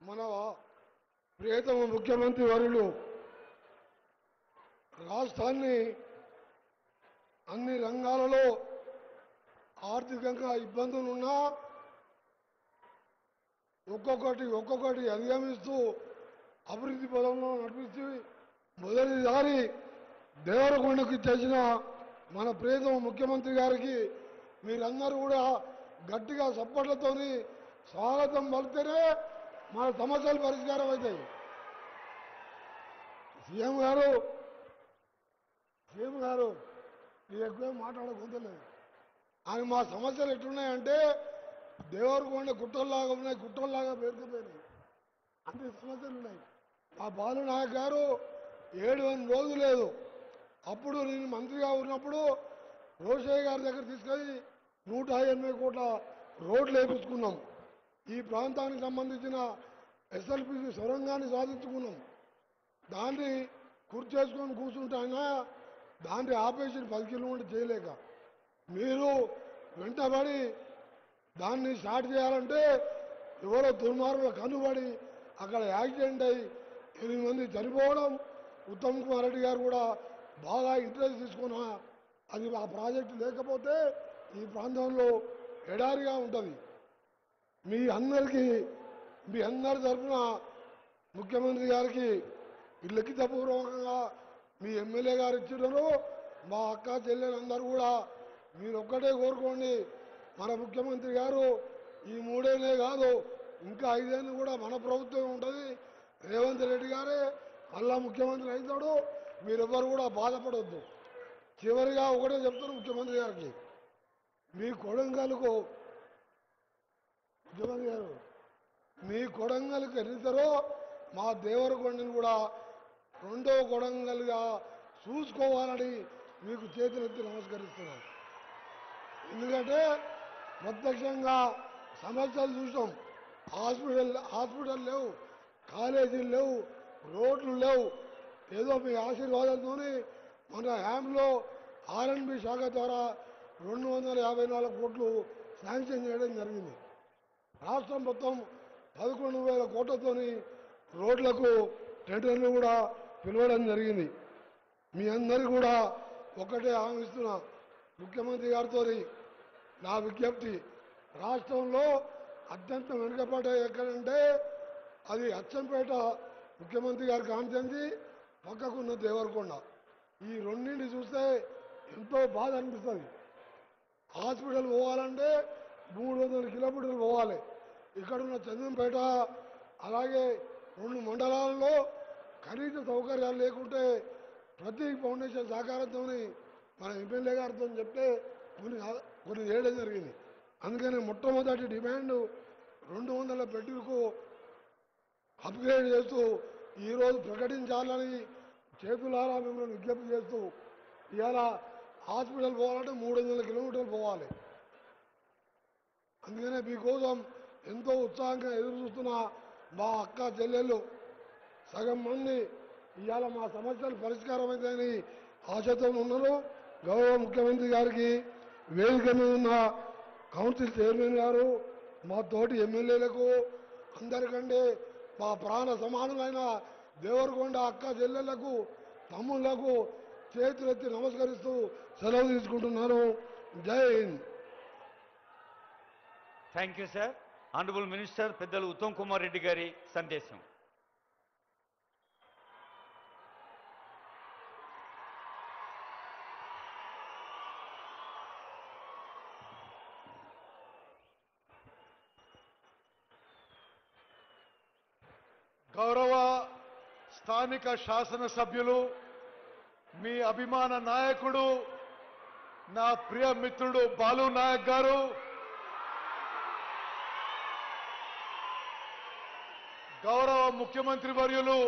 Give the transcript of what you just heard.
మన ప్రియతమ ముఖ్యమంత్రి వర్యులు రాష్ట్రాన్ని అన్ని రంగాలలో ఆర్థికంగా ఇబ్బందులున్నా ఒక్కొక్కటి అధిగమిస్తూ అభివృద్ధి పదంలో నడిపిస్తూ మొదటిసారి దేవరకొండకు చేసిన మన ప్రియతమ ముఖ్యమంత్రి గారికి మీరందరూ కూడా గట్టిగా సపోర్ట్లతోని స్వాగతం పలికితేనే మన సమస్యలు పరిష్కారం అవుతాయి. సీఎం గారు మీరు ఎక్కువ మాట్లాడకూడలేదు. ఆయన మా సమస్యలు ఎట్లున్నాయంటే దేవరకొండ కుట్టల్లాగా పేరుకుపోయినాయి. అన్ని సమస్యలు ఉన్నాయి. మా బాలునాయక్ గారు 7 రోజులు లేదు. అప్పుడు నేను మంత్రిగా ఉన్నప్పుడు రోషయ్య గారి దగ్గర తీసుకెళ్ళి 180 కోట్ల రోడ్లు వేపించుకున్నాం. ఈ ప్రాంతానికి సంబంధించిన ఎస్ఎల్పిసి సొరంగాన్ని సాధించుకున్నాం. దాన్ని కుర్చేసుకొని కూర్చుంటాయినా దాన్ని ఆపరేషన్ 10 కిలోమీటర్లు చేయలేక మీరు వెంటబడి దాన్ని స్టార్ట్ చేయాలంటే ఎవరో దుర్మార్గులు కనుబడి అక్కడ యాక్సిడెంట్ అయ్యి 8 మంది చనిపోవడం. ఉత్తమ్ కుమార్ రెడ్డి గారు కూడా బాగా ఇంట్రెస్ట్ తీసుకున్న అది ఆ ప్రాజెక్టు లేకపోతే ఈ ప్రాంతంలో ఎడారిగా ఉంటుంది. మీ అందరి తరఫున ముఖ్యమంత్రి గారికి లిఖితపూర్వకంగా మీ ఎమ్మెల్యే గారు ఇచ్చినారు. మా అక్క చెల్లెలందరూ కూడా మీరు ఒక్కటే కోరుకోండి, మన ముఖ్యమంత్రి గారు ఈ 3 ఏళ్ళే కాదు ఇంకా 5 ఏళ్ళు కూడా మన ప్రభుత్వం ఉంటుంది. రేవంత్ రెడ్డి గారే మళ్ళా ముఖ్యమంత్రి అవుతాడు. మీరెవ్వరు కూడా బాధపడవద్దు. చివరిగా ఒకటే చెప్తాను ముఖ్యమంత్రి గారికి, మీ కొడంగల్కు ముఖ్యమంత్రి గారు మీ కొడంగల్కి ఎన్నితారో మా దేవరకొండని కూడా 2వ కొడంగల్గా చూసుకోవాలని మీకు చేతులెత్తి నమస్కరిస్తున్నాను. ఎందుకంటే ప్రత్యక్షంగా సమస్యలు చూసాం. హాస్పిటల్ లేవు, కాలేజీలు లేవు, రోడ్లు లేవు. ఏదో మీ ఆశీర్వాదంతో మన హ్యాండ్లో ఆర్ఎండ్బి శాఖ ద్వారా 254 కోట్లు శాంక్షన్ చేయడం జరిగింది. రాష్ట్రం మొత్తం 11,000 కోట్లతోని రోడ్లకు టెండర్లు కూడా పిలవడం జరిగింది. మీ అందరికీ కూడా ఒకటే హామీస్తున్నా, ముఖ్యమంత్రి గారితో నా విజ్ఞప్తి, రాష్ట్రంలో అత్యంత వెనుకబడ్డ ఎక్కడంటే అది అచ్చంపేట ముఖ్యమంత్రి గారి కాన్స్టిట్యున్సీ, పక్కకున్న దేవరకొండ. ఈ రెండింటిని చూస్తే ఎంతో బాధ అనిపిస్తుంది. హాస్పిటల్ పోవాలంటే 300 కిలోమీటర్లు పోవాలి. ఇక్కడున్న చందంపేట అలాగే 2 మండలాల్లో కనీస సౌకర్యాలు లేకుంటే ప్రతి ఫౌండేషన్ సహకారంతో మన ఎమ్మెల్యే గారితో చెప్తే కొన్ని చేయడం జరిగింది. అందుకని మొట్టమొదటి డిమాండ్ 200 బెడ్లకు అప్గ్రేడ్ చేస్తూ ఈరోజు ప్రకటించాలని చేతులారా మిమ్మల్ని విజ్ఞప్తి చేస్తూ, ఇవాళ హాస్పిటల్ పోవాలంటే 300 కిలోమీటర్లు పోవాలి. అందుకనే మీకోసం ఎంతో ఉత్సాహంగా ఎదురు చూస్తున్న మా అక్క చెల్లెళ్ళు సగం మంది ఇవాళ మా సమస్యలు పరిష్కారం అవుతాయని ఆశతో ఉన్నారు. గౌరవ ముఖ్యమంత్రి గారికి వేదిక మీద ఉన్న కౌన్సిల్ చైర్మన్ గారు, మా తోటి ఎమ్మెల్యేలకు అందరికంటే మా ప్రాణ సమానులైన దేవరకొండ అక్క చెల్లెళ్లకు తమ్ముళ్లకు చేతులెత్తి నమస్కరిస్తూ సెలవు తీసుకుంటున్నాను. జై Hind. Thank you sir. Honourable minister పెద్దలు ఉత్తమ్ కుమార్ రెడ్డి గారి సందేశం. గౌరవ స్థానిక శాసనసభ్యులు, మీ అభిమాన నాయకుడు, నా ప్రియ మిత్రుడు బాలు నాయక్ గారు, గౌరవ ముఖ్యమంత్రి వర్యులు